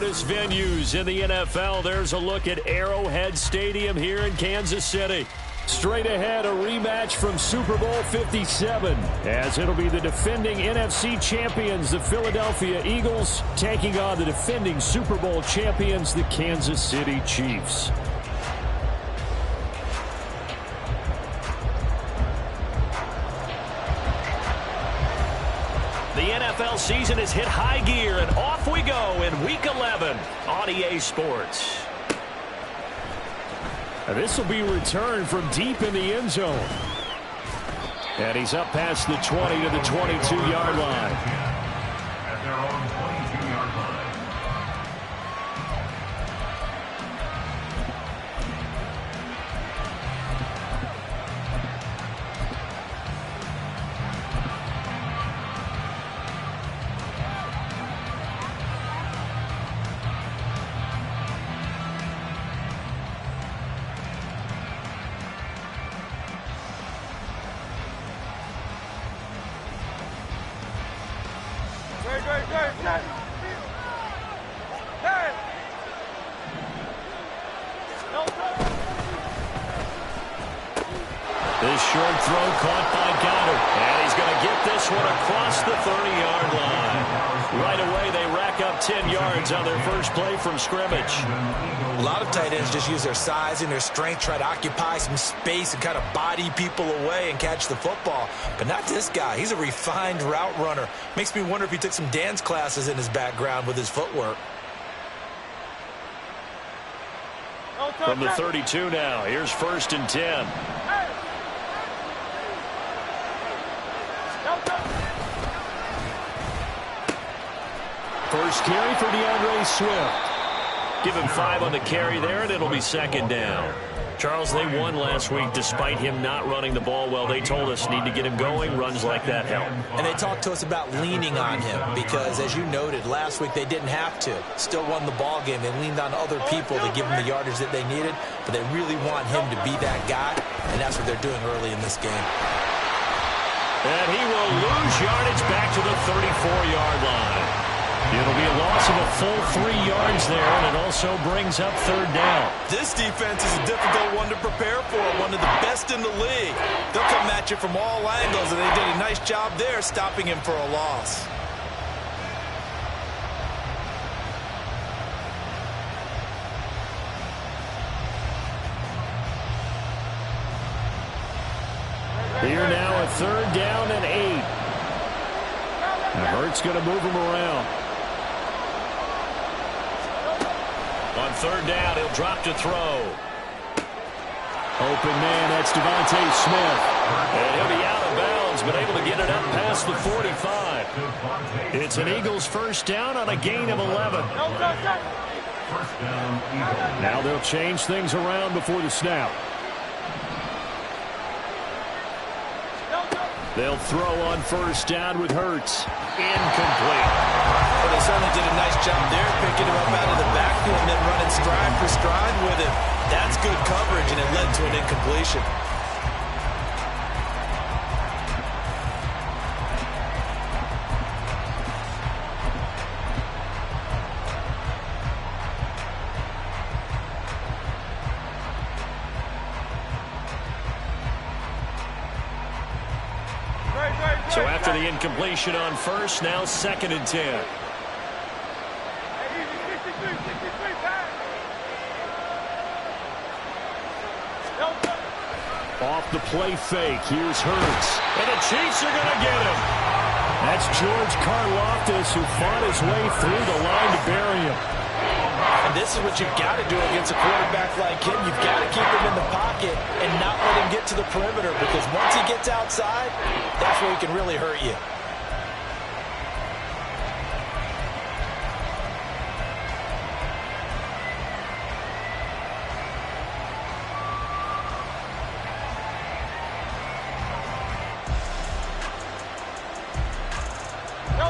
loudest venues in the NFL. There's a look at Arrowhead Stadium here in Kansas City. Straight ahead, a rematch from Super Bowl 57, as it'll be the defending NFC champions, the Philadelphia Eagles, taking on the defending Super Bowl champions, the Kansas City Chiefs. The NFL season has hit high gear, and off we go in Week 11 on EA Sports. And this will be returned from deep in the end zone. And he's up past the 20 to the 22-yard line. At their own 22-yard line. This short throw caught by Goddard. And he's going to get this one across the 30-yard line. Right away, they rack up 10 yards on their first play from scrimmage. A lot of tight ends just use their size and their strength, try to occupy some space and kind of body people away and catch the football. But not this guy. He's a refined route runner. Makes me wonder if he took some dance classes in his background with his footwork. From the 32 now, here's 1st and 10. First carry for DeAndre Swift. Give him 5 on the carry there, and it'll be 2nd down. Charles, they won last week despite him not running the ball well. They told us need to get him going. Runs like that help. And they talked to us about leaning on him because, as you noted, last week they didn't have to. Still won the ball game. They leaned on other people to give them the yardage that they needed, but they really want him to be that guy, and that's what they're doing early in this game. And he will lose yardage back to the 34-yard line. It'll be a loss of a full 3 yards there, and it also brings up 3rd down. This defense is a difficult one to prepare for, one of the best in the league. They'll come at you from all angles, and they did a nice job there stopping him for a loss. Here now a 3rd down and 8. And Hurts going to move him around. On 3rd down, he'll drop to throw. Open man, that's Devontae Smith. And he'll be out of bounds, but able to get it up past the 45. It's an Eagles 1st down on a gain of 11. Now they'll change things around before the snap. They'll throw on 1st down with Hurts. Incomplete. But they certainly did a nice job there, picking him up out of the backfield and then running stride for stride with him. That's good coverage, and it led to an incompletion. So after the incompletion on 1st, now 2nd and 10. Off the play fake, here's Hurts. And the Chiefs are going to get him. That's George Karlaftis, who fought his way through the line to bury him. And this is what you've got to do against a quarterback like him. You've got to keep him in the pocket and not let him get to the perimeter, because once he gets outside, that's where he can really hurt you.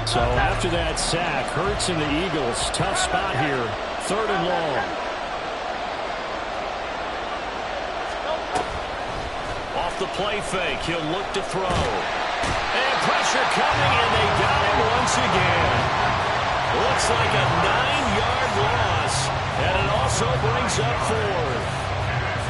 So after that sack, Hurts and the Eagles, tough spot here, 3rd and long. Off the play fake, he'll look to throw. And pressure coming, and they got him once again. Looks like a 9-yard moves up forward.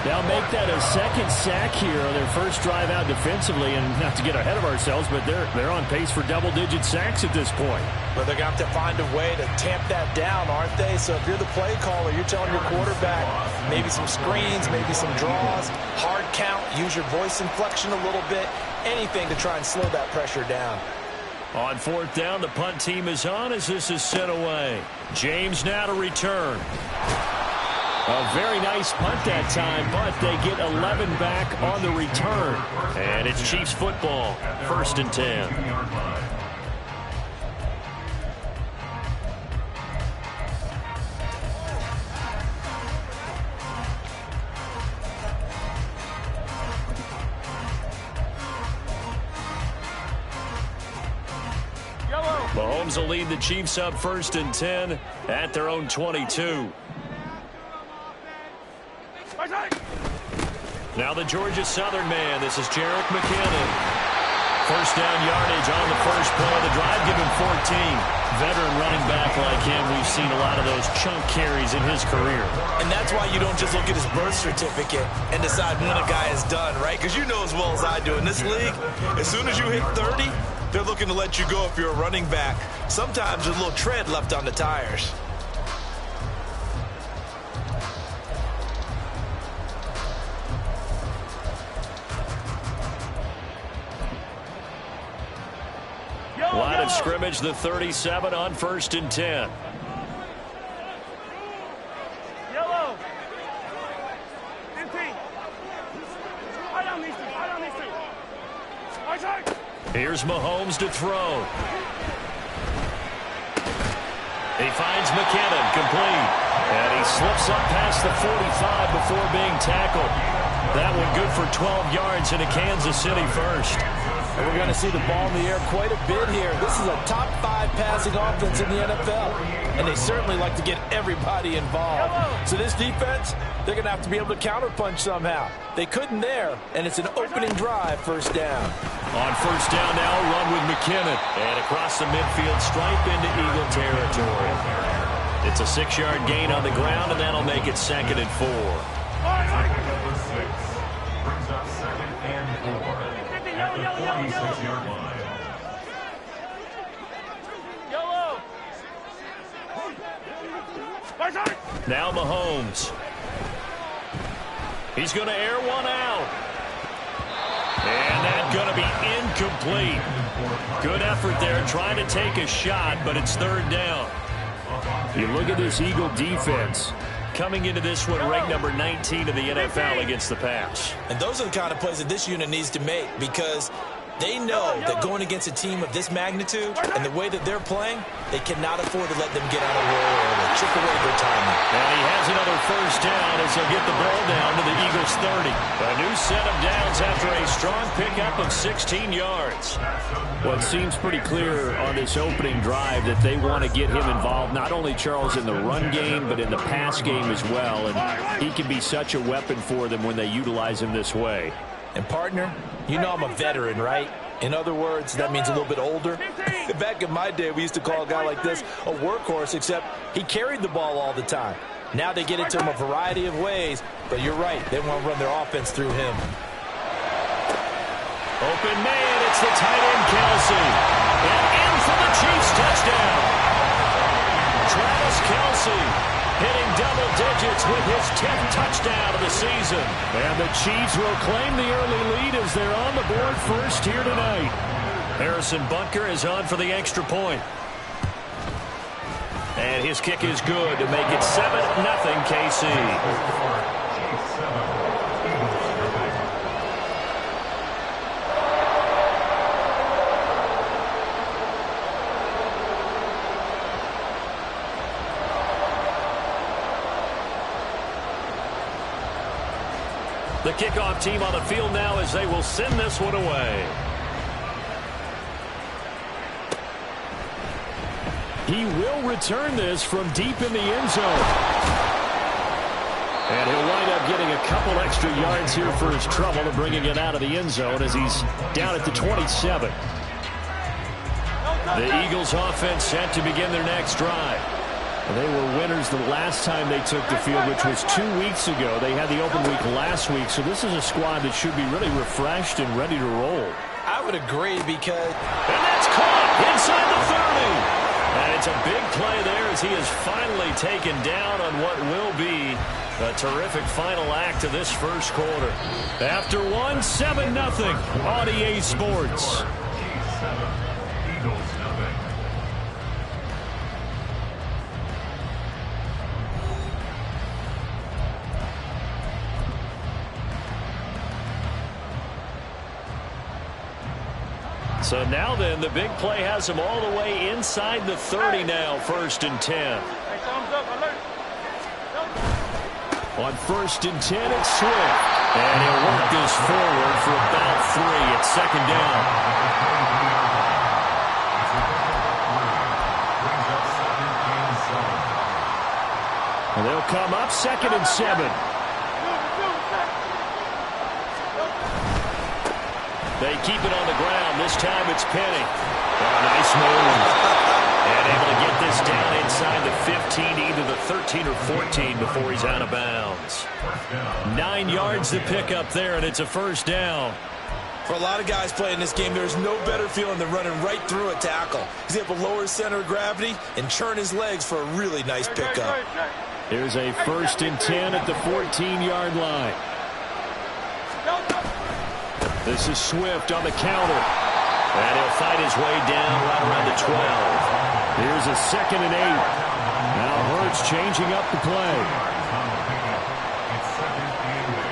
They'll make that a second sack here on their first drive out defensively, and not to get ahead of ourselves, but they're on pace for double-digit sacks at this point. But they're going to have to find a way to tamp that down, aren't they? So if you're the play caller, you're telling your quarterback maybe some screens, maybe some draws, hard count, use your voice inflection a little bit, anything to try and slow that pressure down. On fourth down, the punt team is on as this is sent away. James now to return. A very nice punt that time, but they get 11 back on the return. And it's Chiefs football, 1st and 10. Mahomes will lead the Chiefs up 1st and 10 at their own 22. Now the Georgia Southern man. This is Jerick McKinnon. First down yardage on the first play of the drive. Give him 14. Veteran running back like him, we've seen a lot of those chunk carries in his career. And that's why you don't just look at his birth certificate and decide when a guy is done, right? Because you know as well as I do, in this league, as soon as you hit 30, they're looking to let you go if you're a running back. Sometimes there's a little tread left on the tires. Line of scrimmage, the 37 on 1st and 10. Yellow. Empty. I don't need to. Here's Mahomes to throw. He finds McKinnon, complete. And he slips up past the 45 before being tackled. That one good for 12 yards into Kansas City first. And we're going to see the ball in the air quite a bit here. This is a top 5 passing offense in the NFL. And they certainly like to get everybody involved. So this defense, they're going to have to be able to counterpunch somehow. They couldn't there, and it's an opening drive, first down. On first down now, run with McKinnon. And across the midfield stripe into Eagle territory. It's a 6-yard gain on the ground, and that'll make it 2nd and 4. Brings up 2nd and 4. 26-yard line. Now Mahomes. He's going to air one out. And that's going to be incomplete. Good effort there trying to take a shot, but it's 3rd down. You look at this Eagle defense. Coming into this one, ranked number 19 in the NFL against the pass. And those are the kind of plays that this unit needs to make, because they know that going against a team of this magnitude and the way that they're playing, they cannot afford to let them get on a roll or chip away their timing. And he has another first down as he'll get the ball down to the Eagles 30. A new set of downs after a strong pickup of 16 yards. Well, it seems pretty clear on this opening drive that they want to get him involved, not only, Charles, in the run game, but in the pass game as well. And he can be such a weapon for them when they utilize him this way. And, partner, you know I'm a veteran, right? In other words, that means a little bit older. Back in my day, we used to call a guy like this a workhorse, except he carried the ball all the time. Now they get it to him a variety of ways, but you're right. They want to run their offense through him. Open man, it's the tight end, Kelce. And in for the Chiefs touchdown. Travis Kelce hitting double digits with his 10th touchdown of the season. And the Chiefs will claim the early lead as they're on the board first here tonight. Harrison Butker is on for the extra point. And his kick is good to make it 7-0 KC. The kickoff team on the field now as they will send this one away. He will return this from deep in the end zone. And he'll wind up getting a couple extra yards here for his trouble and bringing it out of the end zone as he's down at the 27. The Eagles offense set to begin their next drive. They were winners the last time they took the field, which was 2 weeks ago. They had the open week last week, so this is a squad that should be really refreshed and ready to roll. I would agree because... And that's caught inside the 30. And it's a big play there as he is finally taken down on what will be a terrific final act of this first quarter. After one, 7-0 on EA Sports. Eagles nothing. So now then, the big play has him all the way inside the 30 now, 1st and 10. On 1st and 10, it's Swift. And he'll work this forward for about 3. It's 2nd down. And they'll come up 2nd and 7. They keep it on the ground. This time it's Penny. Oh, nice move. And able to get this down inside the 15, either the 13 or 14 before he's out of bounds. 9 yards to pick up there, and it's a 1st down. For a lot of guys playing this game, there's no better feeling than running right through a tackle. He's able to lower his center of gravity and churn his legs for a really nice pickup. Here's a 1st and 10 at the 14-yard line. This is Swift on the counter. And he'll fight his way down right around the 12. Here's a 2nd and 8. Now Hurts changing up the play. It's 2nd and 8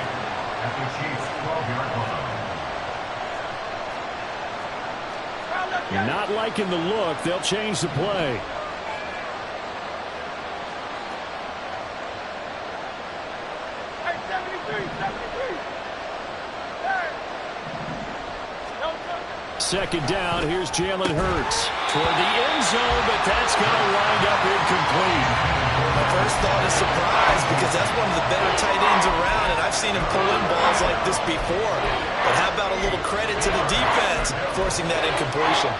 at the Chiefs' 12-yard line. Not liking the look. They'll change the play. Second down, here's Jalen Hurts toward the end zone, but that's going to wind up incomplete. My first thought is surprise because that's one of the better tight ends around, and I've seen him pull in balls like this before. But how about a little credit to the defense forcing that incompletion?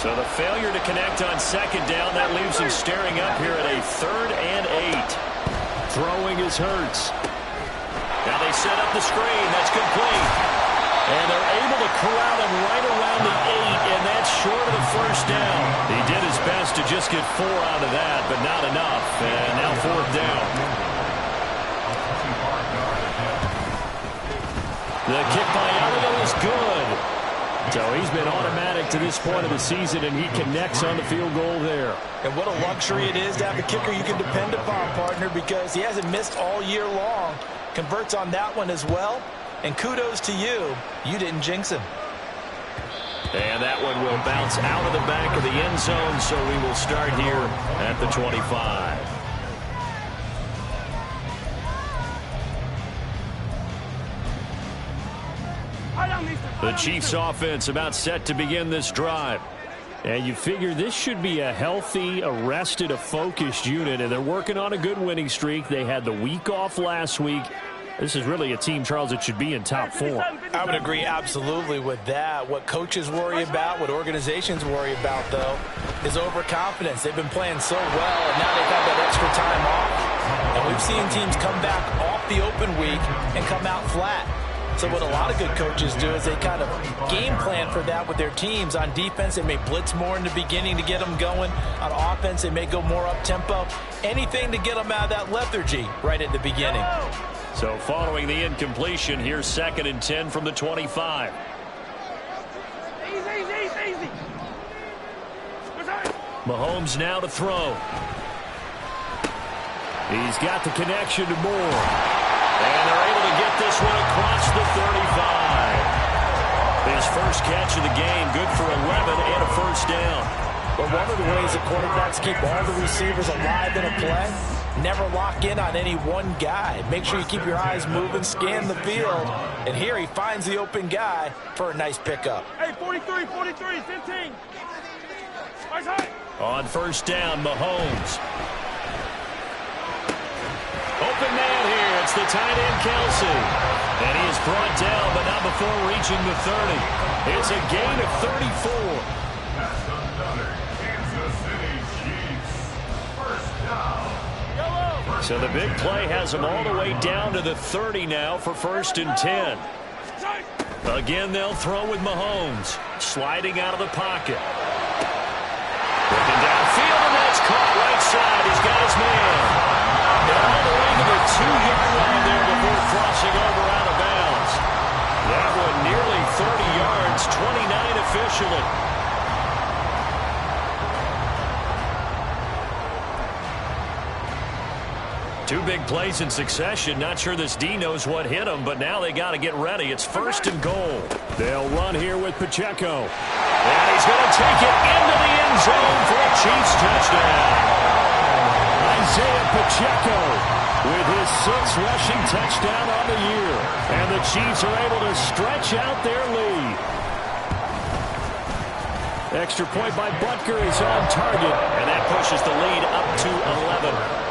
So the failure to connect on 2nd down, that leaves him staring up here at a 3rd and 8. Throwing is Hurts. Now they set up the screen. That's complete. And they're able to corral him right around the 8, and that's short of the 1st down. He did his best to just get 4 out of that, but not enough. And now 4th down. The kick by Elliott is good. So he's been automatic to this point of the season, and he connects on the field goal there. And what a luxury it is to have a kicker you can depend upon, partner, because he hasn't missed all year long. Converts on that one as well. And kudos to you. You didn't jinx him. And that one will bounce out of the back of the end zone, so we will start here at the 25. The Chiefs offense about set to begin this drive. And you figure this should be a healthy, a rested, a focused unit. And they're working on a good winning streak. They had the week off last week. This is really a team, Charles, that should be in top form. I would agree absolutely with that. What coaches worry about, what organizations worry about, though, is overconfidence. They've been playing so well, and now they've had that extra time off. And we've seen teams come back off the open week and come out flat. So what a lot of good coaches do is they kind of game plan for that with their teams. On defense, they may blitz more in the beginning to get them going. On offense, they may go more up-tempo. Anything to get them out of that lethargy right at the beginning. So following the incompletion, here's 2nd and 10 from the 25. Easy. Mahomes now to throw. He's got the connection to Moore. And they're able to get this one across the 35. His first catch of the game, good for 11 and a 1st down. But one of the ways the quarterbacks keep all the receivers alive in a play, never lock in on any one guy. Make sure you keep your eyes moving, scan the field. And here he finds the open guy for a nice pickup. Hey, 43, 15. On 1st down, Mahomes. open man here. It's the tight end, Kelsey. And he is brought down, but not before reaching the 30. It's a gain of 34. That's another Kansas City Chiefs first down. So the big play has them all the way down to the 30 now for 1st and 10. Again, they'll throw with Mahomes. Sliding out of the pocket. Looking downfield, and that's caught right side. He's got his man. And all the way to the 2-yard line there before crossing over out of bounds. That one nearly 30 yards, 29 officially. Two big plays in succession. Not sure this D knows what hit him, but now they got to get ready. It's 1st and goal. They'll run here with Pacheco. And he's going to take it into the end zone for a Chiefs touchdown. Isaiah Pacheco with his 6th rushing touchdown on the year. And the Chiefs are able to stretch out their lead. Extra point by Butker is on target, and that pushes the lead up to 11.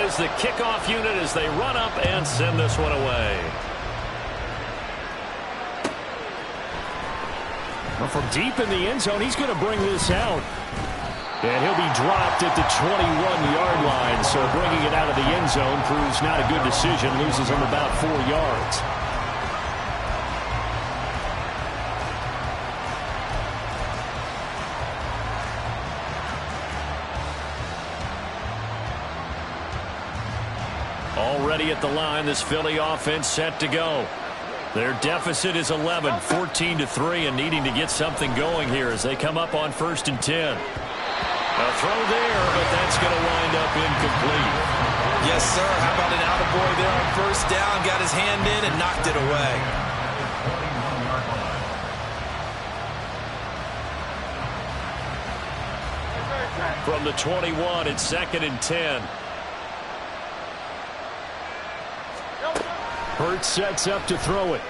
Is the kickoff unit as they run up and send this one away. Well, from deep in the end zone, he's going to bring this out. And he'll be dropped at the 21-yard line, so bringing it out of the end zone proves not a good decision. Loses him about 4 yards. Already at the line, this Philly offense set to go. Their deficit is 11, 14-3, and needing to get something going here as they come up on 1st and 10. A throw there, but that's going to wind up incomplete. Yes, sir. How about an attaboy there on 1st down? Got his hand in and knocked it away. From the 21, it's 2nd and 10. Hurts sets up to throw it.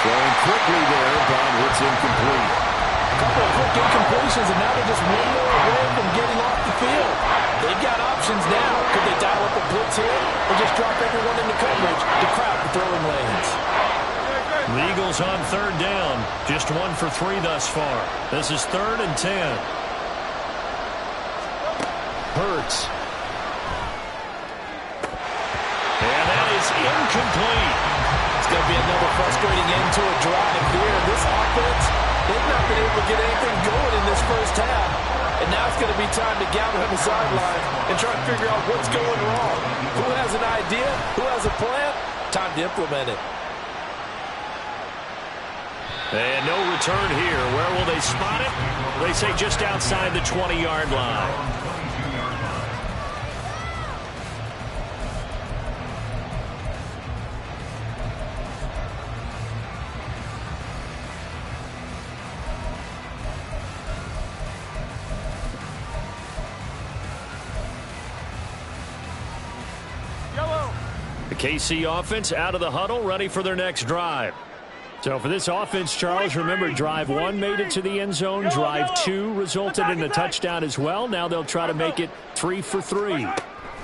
Throwing quickly there, but it's incomplete. A couple of quick incompletions, and now they're just one more away from getting off the field. They've got options now. Could they dial up a blitz here or just drop everyone into coverage to crowd the throwing lanes? The Eagles on 3rd down. Just 1 for 3 thus far. This is 3rd and 10. Hurts. And that is incomplete. It's going to be another frustrating end to a drive here. This offense, they've not been able to get anything going in this first half. And now it's going to be time to gather on the sideline and try to figure out what's going wrong. Who has an idea? Who has a plan? Time to implement it. And no return here. Where will they spot it? They say just outside the 20-yard line. The KC offense out of the huddle, ready for their next drive. So for this offense, Charles, remember drive 1 made it to the end zone. Drive 2 resulted in a touchdown as well. Now they'll try to make it 3 for 3.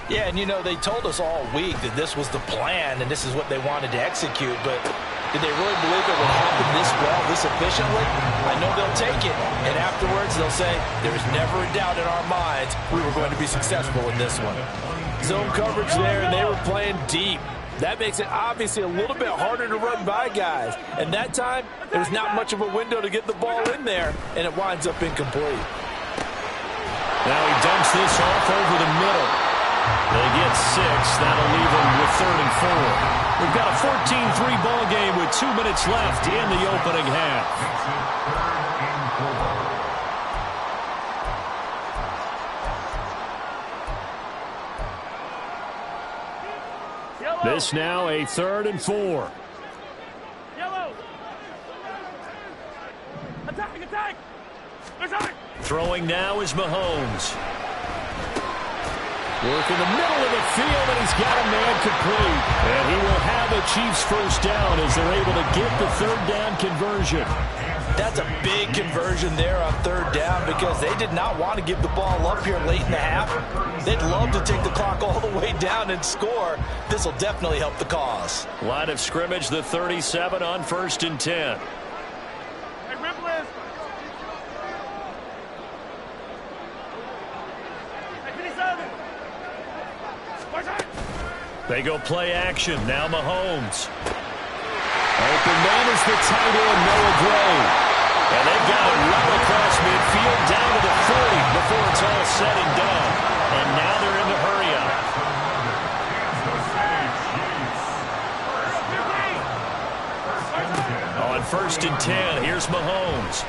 Yeah, and you know, they told us all week that this was the plan and this is what they wanted to execute, but did they really believe it would happen this well, this efficiently? I know they'll take it, and afterwards they'll say, there was never a doubt in our minds we were going to be successful in this one. Zone coverage there, and they were playing deep. That makes it obviously a little bit harder to run by guys. And that time, there's not much of a window to get the ball in there, and it winds up incomplete. Now he dumps this off over the middle. They get 6. That'll leave them with 3rd and 4. We've got a 14-3 ball game with 2 minutes left in the opening half. This now a 3rd and 4. Yellow. Attack, attack. Attack. Throwing now is Mahomes. Work in the middle of the field, and he's got a man complete. And he will have a Chiefs first down as they're able to get the 3rd down conversion. That's a big conversion there on third down because they did not want to give the ball up here late in the half. They'd love to take the clock all the way down and score. This will definitely help the cause. Line of scrimmage, the 37 on 1st and 10. Hey, Ripley. Hey, 57. They go play action. Now Mahomes. Open man is the tight end, Noah Gray. And they've got it well across midfield down to the 40 before it's all said and done. And now they're in the hurry up. On 1st and 10, here's Mahomes.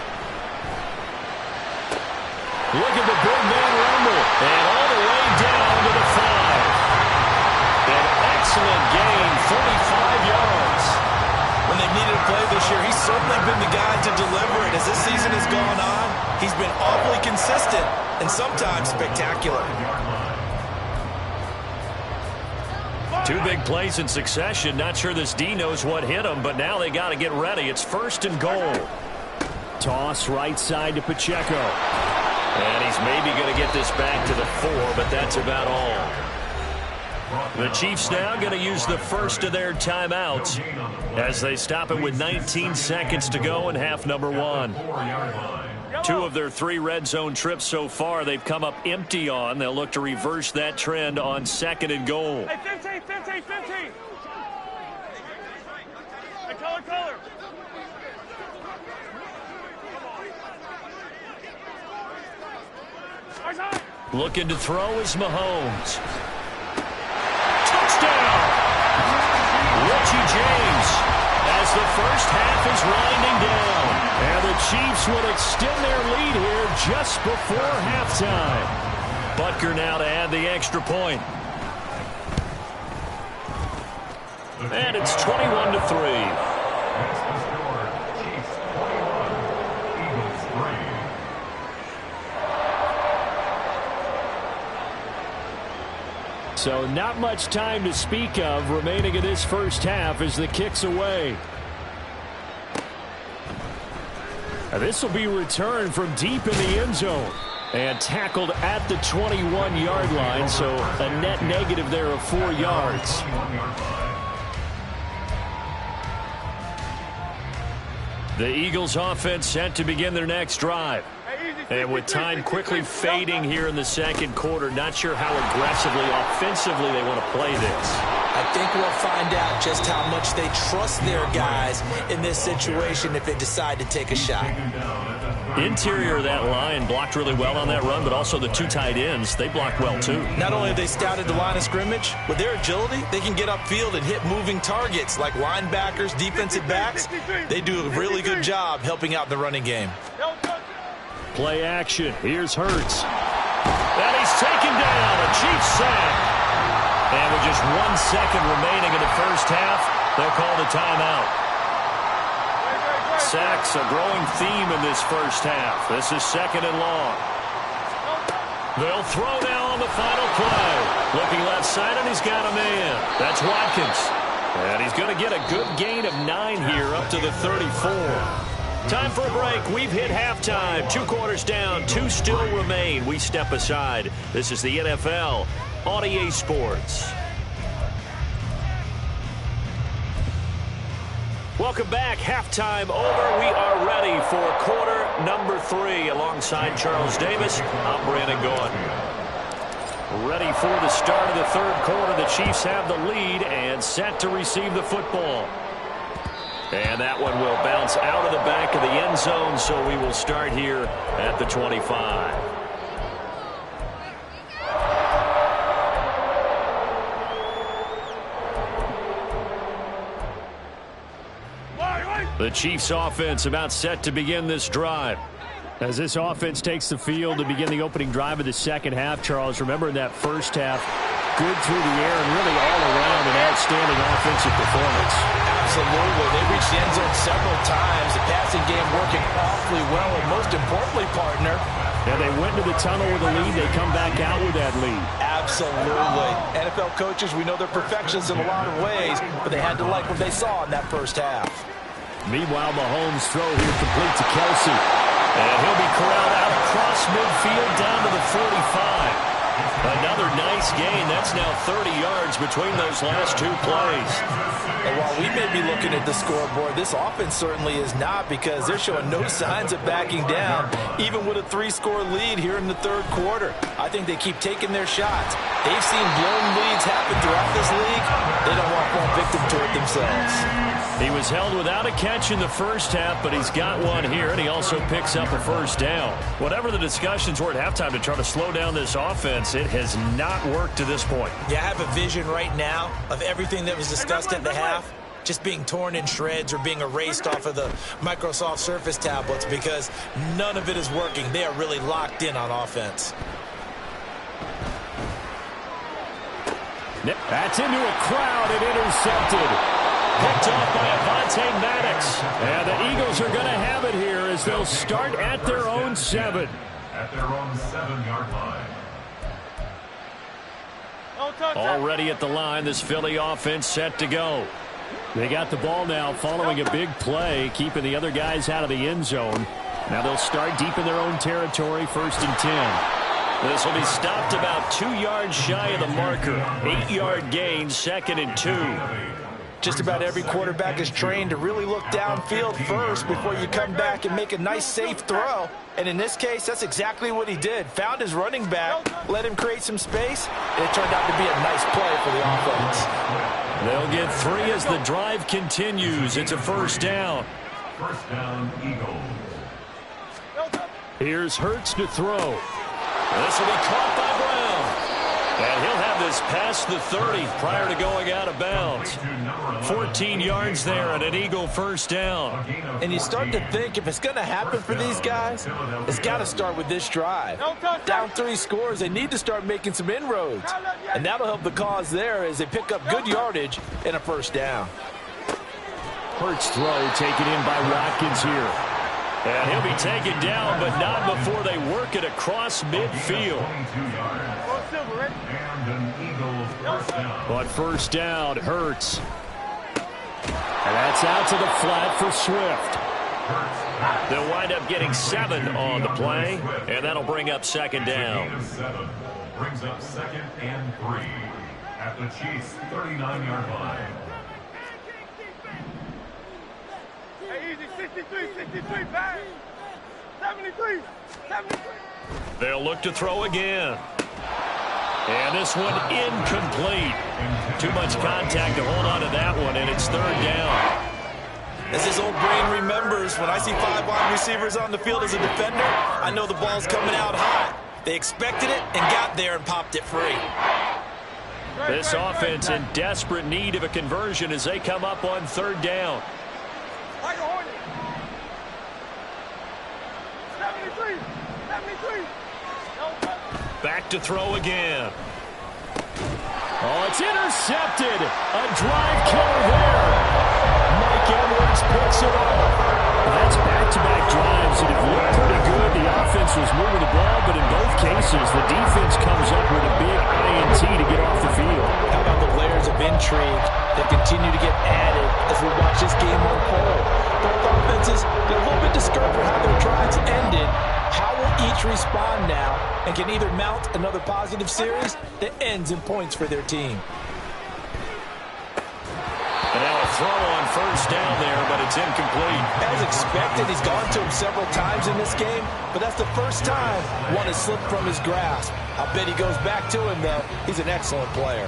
Look at the big man rumble. And all the way down to the 5. An excellent gain, 45 yards. When they've needed a play this year, he's certainly been the guy to deliver it. As this season has gone on, he's been awfully consistent and sometimes spectacular. 2 big plays in succession. Not sure this D knows what hit him, but now they got to get ready. It's 1st and goal. Toss right side to Pacheco. And he's maybe going to get this back to the 4, but that's about all. The Chiefs now going to use the first of their timeouts as they stop it with 19 seconds to go in half number 1. 2 of their 3 red zone trips so far they've come up empty on. They'll look to reverse that trend on 2nd and goal. Hey, 15. Hey, color. Looking to throw is Mahomes. Touchdown! Richie James as the first half is winding down. And the Chiefs will extend their lead here just before halftime. Butker now to add the extra point. And it's 21-3. So not much time to speak of remaining in this first half as the kick's away. This will be returned from deep in the end zone and tackled at the 21-yard line, so a net negative there of 4 yards. The Eagles offense set to begin their next drive. And with time quickly fading here in the second quarter, not sure how aggressively, offensively they want to play this. I think we'll find out just how much they trust their guys in this situation if they decide to take a shot. Interior of that line blocked really well on that run, but also the 2 tight ends, they blocked well too. Not only have they scouted the line of scrimmage, with their agility, they can get upfield and hit moving targets like linebackers, defensive backs. They do a really good job helping out the running game. Play action. Here's Hurts. And he's taken down. A Chiefs sack. And with just 1 second remaining in the first half, they'll call the timeout. Sacks a growing theme in this first half. This is 2nd and long. They'll throw now on the final play. Looking left side, and he's got a man. That's Watkins. And he's going to get a good gain of 9 here up to the 34. Time for a break. We've hit halftime. 2 quarters down. 2 still remain. We step aside. This is the NFL on EA Sports. Welcome back. Halftime over. We are ready for quarter number 3. Alongside Charles Davis, I'm Brandon Gaudin. Ready for the start of the third quarter. The Chiefs have the lead and set to receive the football. And that one will bounce out of the back of the end zone, so we will start here at the 25. The Chiefs offense about set to begin this drive. As this offense takes the field to begin the opening drive of the second half, Charles, remember in that first half, good through the air and really all around an outstanding offensive performance. Absolutely. They reached the end zone several times. The passing game working awfully well, and most importantly, partner. And they went to the tunnel with a lead. They come back out with that lead. Absolutely. NFL coaches, we know they're perfectionists in a lot of ways, but they had to like what they saw in that first half. Meanwhile, Mahomes' throw here complete to Kelsey. And he'll be corralled out across midfield down to the 45. Another nice gain. That's now 30 yards between those last two plays. And while we may be looking at the scoreboard, this offense certainly is not, because they're showing no signs of backing down, even with a 3-score lead here in the third quarter. I think they keep taking their shots. They've seen blown leads happen throughout this league. They don't want one victim to it themselves. He was held without a catch in the first half, but he's got one here, and he also picks up a first down. Whatever the discussions were at halftime to try to slow down this offense, it has not worked to this point. Yeah, I have a vision right now of everything that was discussed at the half just being torn in shreds or being erased off of the Microsoft Surface tablets, because none of it is working. They are really locked in on offense. That's into a crowd and intercepted. Picked off by Avonte Maddox. And the Eagles are going to have it here as they'll start at their own 7. At their own 7-yard line. Already at the line, this Philly offense set to go. They got the ball now following a big play, keeping the other guys out of the end zone. Now they'll start deep in their own territory, 1st and 10. This will be stopped about 2 yards shy of the marker. 8-yard gain, 2nd and 2. Just about every quarterback is trained to really look downfield first before you come back and make a nice, safe throw. And in this case, that's exactly what he did. Found his running back, let him create some space, and it turned out to be a nice play for the offense. They'll get 3 as the drive continues. It's a first down. First down, Eagles. Here's Hurts to throw. This will be caught by Brown. And he'll have this past the 30 prior to going out of bounds. 14 yards there and an Eagle first down. And you start to think, if it's going to happen for these guys, it's got to start with this drive. Down 3 scores, they need to start making some inroads. And that'll help the cause there as they pick up good yardage and a first down. Hurts throw taken in by Watkins here. And he'll be taken down, but not before they work it across midfield. But first down, Hurts. And that's out to the flat for Swift. They'll wind up getting 7 on the play, and that'll bring up 2nd down. Brings up 2nd and 3 at the Chiefs' 39-yard line. Hey, easy, 63, bang. 73. They'll look to throw again. And this one incomplete. Too much contact to hold on to that one, and it's 3rd down. As his old brain remembers, when I see 5 wide receivers on the field as a defender, I know the ball's coming out high. They expected it and got there and popped it free. This offense in desperate need of a conversion as they come up on 3rd down. 73. Back to throw again. Oh, it's intercepted. A drive killer there. Mike Edwards picks it up. That's back-to-back drives that have looked pretty good. The offense was moving the ball, but in both cases, the defense comes up with a big INT to get off the field. How about the layers of intrigue that continue to get added as we watch this game unfold? Both offenses get a little bit discouraged for how their drives ended. How will each respond now and can either mount another positive series that ends in points for their team? And now a throw on first down there, but it's incomplete. As expected, he's gone to him several times in this game, but that's the first time one has slipped from his grasp. I bet he goes back to him, though. He's an excellent player.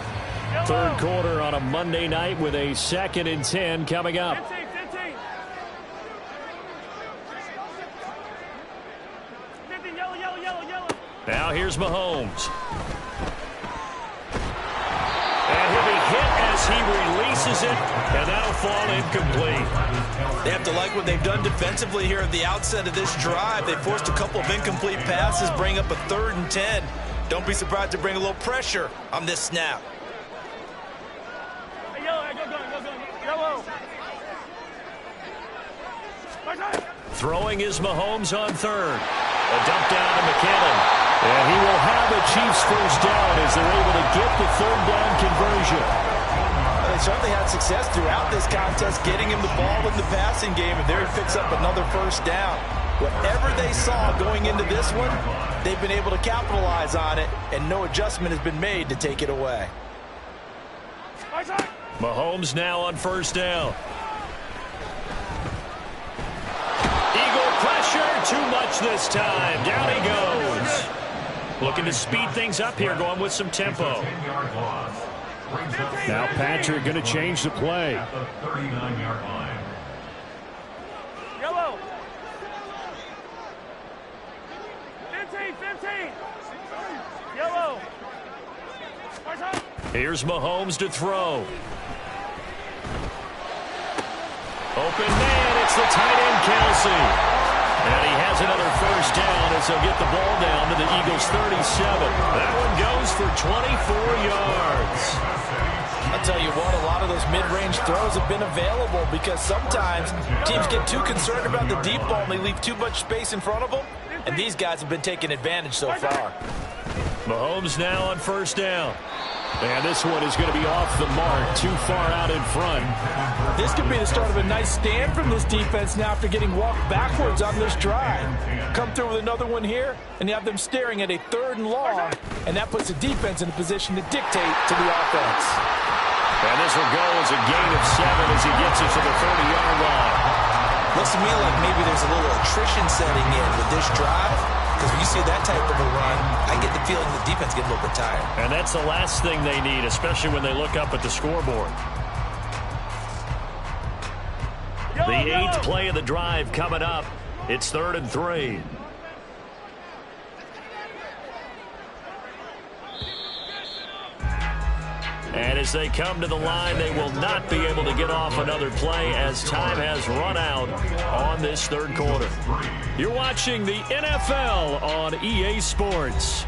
3rd quarter on a Monday night with a 2nd and 10 coming up. 15. Yellow. Now here's Mahomes. And he'll be hit as he releases it, and that'll fall incomplete. They have to like what they've done defensively here at the outset of this drive. They forced a couple of incomplete passes, bring up a 3rd and 10. Don't be surprised to bring a little pressure on this snap. Hey, yellow. Throwing is Mahomes on 3rd. A dump down to McKinnon. And he will have a Chiefs first down as they're able to get the 3rd down conversion. they certainly had success throughout this contest getting him the ball in the passing game, and there he picks up another first down. Whatever they saw going into this one, they've been able to capitalize on it, and no adjustment has been made to take it away. Mahomes now on first down. Eagle pressure, too much this time. Down he goes. Looking to speed things up here, going with some tempo. Now Patrick going to change the play. At the 39-yard line. Yellow. 15. Yellow. Here's Mahomes to throw. Open man, it's the tight end Kelsey. And he has another first down as he'll get the ball down to the Eagles' 37. That one goes for 24 yards. I'll tell you what, a lot of those mid-range throws have been available because sometimes teams get too concerned about the deep ball and they leave too much space in front of them. And these guys have been taking advantage so far. Mahomes now on first down. And this one is going to be off the mark, too far out in front. This could be the start of a nice stand from this defense now after getting walked backwards on this drive. Come through with another one here, and you have them staring at a 3rd and long, and that puts the defense in a position to dictate to the offense. And this will go as a gain of 7 as he gets it to the 30-yard line. Looks to me like maybe there's a little attrition setting in with this drive. Because when you see that type of a run, I get the feeling the defense gets a little bit tired. And that's the last thing they need, especially when they look up at the scoreboard. The 8th play of the drive coming up. It's 3rd and 3. And as they come to the line, they will not be able to get off another play as time has run out on this 3rd quarter. You're watching the NFL on EA Sports.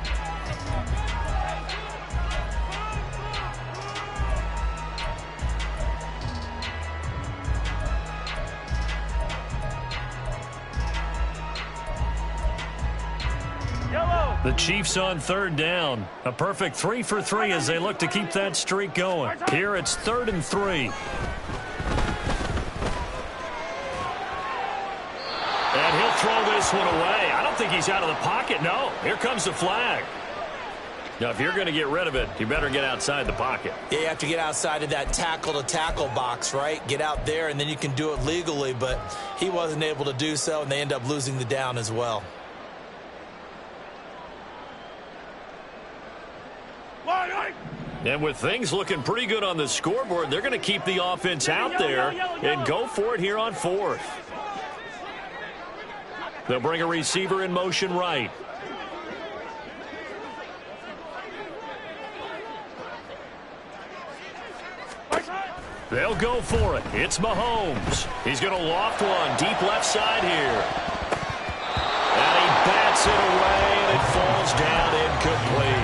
The Chiefs on 3rd down. A perfect 3 for 3 as they look to keep that streak going. Here it's 3rd and 3. And he'll throw this one away. I don't think he's out of the pocket. No, here comes the flag. Now, if you're going to get rid of it, you better get outside the pocket. Yeah, you have to get outside of that tackle-to-tackle box, right? Get out there, and then you can do it legally, but he wasn't able to do so, and they end up losing the down as well. And with things looking pretty good on the scoreboard, they're going to keep the offense out there and go for it here on 4th. They'll bring a receiver in motion right. They'll go for it. It's Mahomes. He's going to loft one deep left side here. And he bats it away, and it falls down incomplete.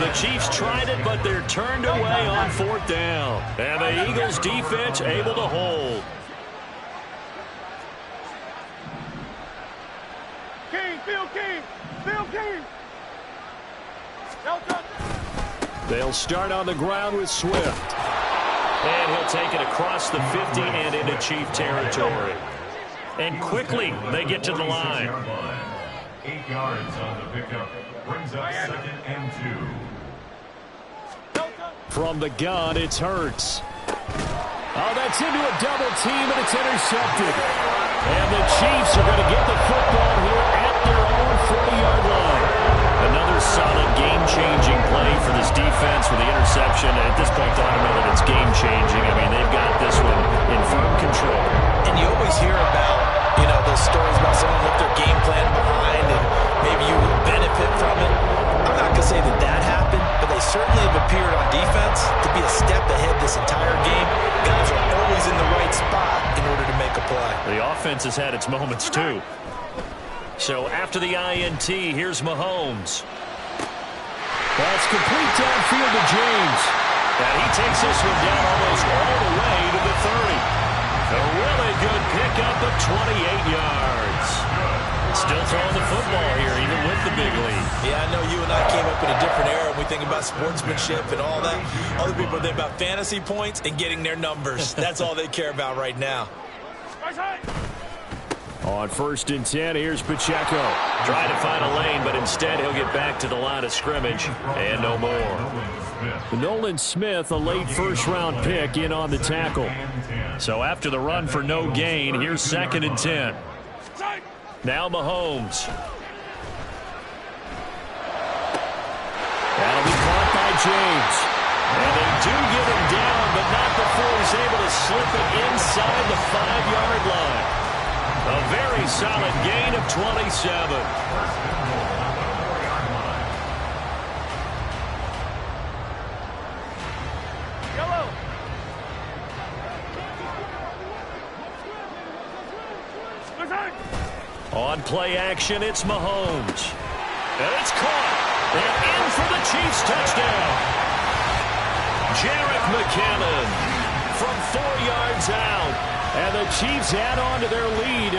The Chiefs tried it, but they're turned away on 4th down. And the Eagles defense able to hold. Phil King. They'll start on the ground with Swift. And he'll take it across the 50 and into Chief territory. And quickly, they get to the line. 8 yards on the pickup. Brings up 2nd and 2. From the gun, it's Hurts. Oh, that's into a double team, and it's intercepted. And the Chiefs are going to get the football here at their own 40-yard line. Another solid game-changing play for this defense with the interception. At this point, I don't know that it's game-changing. I mean, they've got this one in firm control. And you always hear about, those stories about someone with their game plan behind and maybe you would benefit from it. I'm not going to say that happened, but they certainly have appeared on defense to be a step ahead this entire game. Guys are always in the right spot in order to make a play. The offense has had its moments, too. So after the INT, here's Mahomes. That's complete downfield to James. And he takes this one down almost all the way to the 30. A really good pickup of 28 yards. Still throwing the football here, even with the big lead. Yeah, I know you and I came up in a different era. We think about sportsmanship and all that. Other people think about fantasy points and getting their numbers. That's all they care about right now. On 1st and 10, here's Pacheco. Trying to find a lane, but instead he'll get back to the line of scrimmage and no more. Nolan Smith, a late first-round pick, in on the tackle. So after the run for no gain, here's 2nd and 10. Now Mahomes. That'll be caught by James. And they do get him down, but not before he's able to slip it inside the 5-yard line. A very solid gain of 27. Yellow. On play action, it's Mahomes. And it's caught. And in for the Chiefs touchdown. Jerick McKinnon from 4 yards out. And the Chiefs add on to their lead.